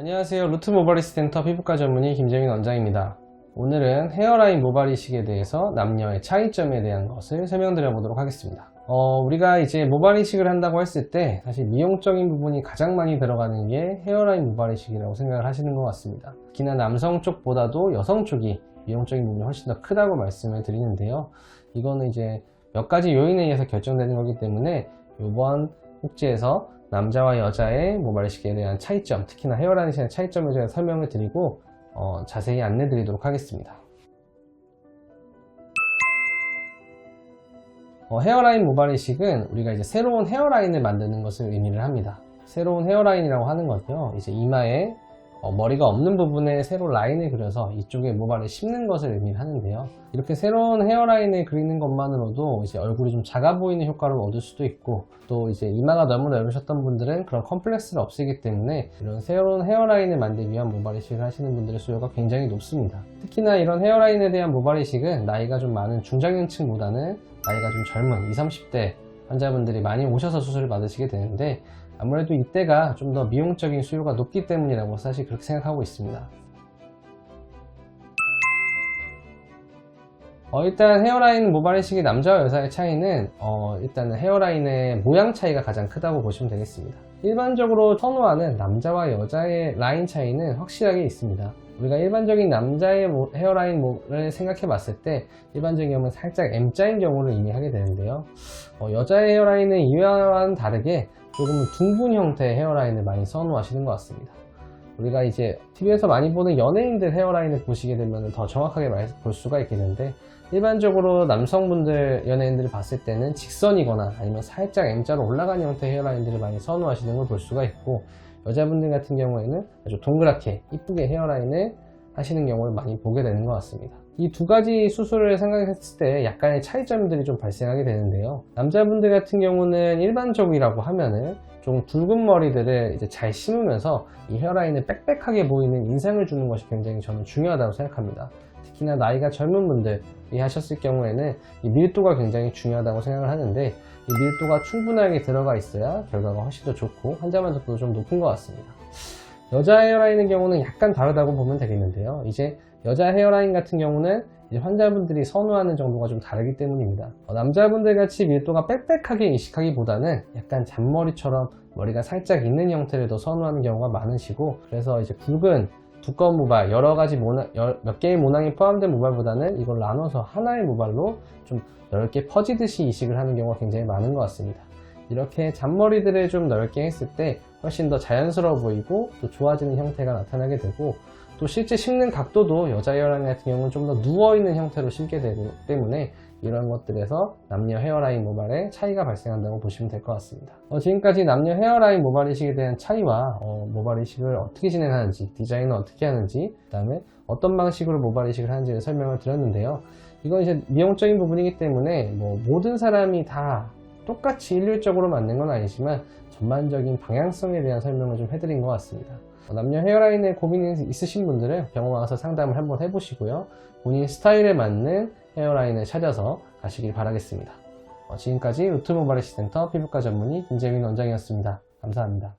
안녕하세요. 루트 모발이식 센터 피부과 전문의 김재민 원장입니다. 오늘은 헤어라인 모발 이식에 대해서 남녀의 차이점에 대한 것을 설명드려 보도록 하겠습니다. 우리가 이제 모발 이식을 한다고 했을 때 사실 미용적인 부분이 가장 많이 들어가는 게 헤어라인 모발 이식이라고 생각을 하시는 것 같습니다. 특히나 남성 쪽보다도 여성 쪽이 미용적인 부분이 훨씬 더 크다고 말씀을 드리는데요. 이거는 이제 몇 가지 요인에 의해서 결정되는 거기 때문에 이번 꼭지에서 남자와 여자의 모발 이식에 대한 차이점, 특히나 헤어라인에 대한 차이점에 대한 설명을 드리고 자세히 안내 드리도록 하겠습니다. 헤어라인 모발 이식은 우리가 이제 새로운 헤어라인을 만드는 것을 의미를 합니다. 새로운 헤어라인이라고 하는 건요, 이제 이마에 머리가 없는 부분에 새로 라인을 그려서 이쪽에 모발을 심는 것을 의미를 하는데요. 이렇게 새로운 헤어라인을 그리는 것만으로도 이제 얼굴이 좀 작아 보이는 효과를 얻을 수도 있고, 또 이제 이마가 너무 넓으셨던 분들은 그런 컴플렉스를 없애기 때문에 이런 새로운 헤어라인을 만들기 위한 모발 이식을 하시는 분들의 수요가 굉장히 높습니다. 특히나 이런 헤어라인에 대한 모발 이식은 나이가 좀 많은 중장년층보다는 나이가 좀 젊은 20, 30대 환자분들이 많이 오셔서 수술을 받으시게 되는데, 아무래도 이때가 좀 더 미용적인 수요가 높기 때문이라고 사실 그렇게 생각하고 있습니다. 일단 헤어라인 모발 이식의 남자와 여자의 차이는 일단은 헤어라인의 모양 차이가 가장 크다고 보시면 되겠습니다. 일반적으로 선호하는 남자와 여자의 라인 차이는 확실하게 있습니다. 우리가 일반적인 남자의 헤어라인을 생각해 봤을 때 일반적인 경우는 살짝 M자인 경우를 의미하게 되는데요. 여자의 헤어라인은 이와는 다르게 조금은 둥근 형태의 헤어라인을 많이 선호하시는 것 같습니다. 우리가 이제 TV에서 많이 보는 연예인들 헤어라인을 보시게 되면 더 정확하게 볼 수가 있겠는데, 일반적으로 남성분들 연예인들을 봤을 때는 직선이거나 아니면 살짝 M자로 올라가는 형태의 헤어라인들을 많이 선호하시는 걸 볼 수가 있고, 여자분들 같은 경우에는 아주 동그랗게 이쁘게 헤어라인을 하시는 경우를 많이 보게 되는 것 같습니다. 이 두 가지 수술을 생각했을 때 약간의 차이점들이 좀 발생하게 되는데요. 남자분들 같은 경우는 일반적이라고 하면은 좀 굵은 머리들을 이제 잘 심으면서 이 헤어라인을 빽빽하게 보이는 인상을 주는 것이 굉장히 저는 중요하다고 생각합니다. 특히나 나이가 젊은 분들이 하셨을 경우에는 이 밀도가 굉장히 중요하다고 생각을 하는데, 이 밀도가 충분하게 들어가 있어야 결과가 훨씬 더 좋고 환자 만족도도 좀 높은 것 같습니다. 여자 헤어라인의 경우는 약간 다르다고 보면 되겠는데요. 이제 여자 헤어라인 같은 경우는 이제 환자분들이 선호하는 정도가 좀 다르기 때문입니다. 남자분들 같이 밀도가 빽빽하게 이식하기보다는 약간 잔머리처럼 머리가 살짝 있는 형태를 더 선호하는 경우가 많으시고, 그래서 이제 굵은 두꺼운 모발, 여러 가지 몇 개의 모낭이 포함된 모발보다는 이걸 나눠서 하나의 모발로 좀 넓게 퍼지듯이 이식을 하는 경우가 굉장히 많은 것 같습니다. 이렇게 잔머리들을 좀 넓게 했을 때 훨씬 더 자연스러워 보이고 또 좋아지는 형태가 나타나게 되고, 또 실제 심는 각도도 여자 헤어라인 같은 경우는 좀 더 누워있는 형태로 심게 되기 때문에 이런 것들에서 남녀 헤어라인 모발에 차이가 발생한다고 보시면 될 것 같습니다. 지금까지 남녀 헤어라인 모발 이식에 대한 차이와 모발 이식을 어떻게 진행하는지, 디자인을 어떻게 하는지, 그 다음에 어떤 방식으로 모발 이식을 하는지를 설명을 드렸는데요. 이건 이제 미용적인 부분이기 때문에 모든 사람이 다 똑같이 일률적으로 맞는 건 아니지만 전반적인 방향성에 대한 설명을 좀 해드린 것 같습니다. 남녀 헤어라인에 고민이 있으신 분들은 병원 와서 상담을 한번 해보시고요. 본인 스타일에 맞는 헤어라인을 찾아서 가시길 바라겠습니다. 지금까지 루트 모발 이식 센터 피부과 전문의 김재민 원장이었습니다. 감사합니다.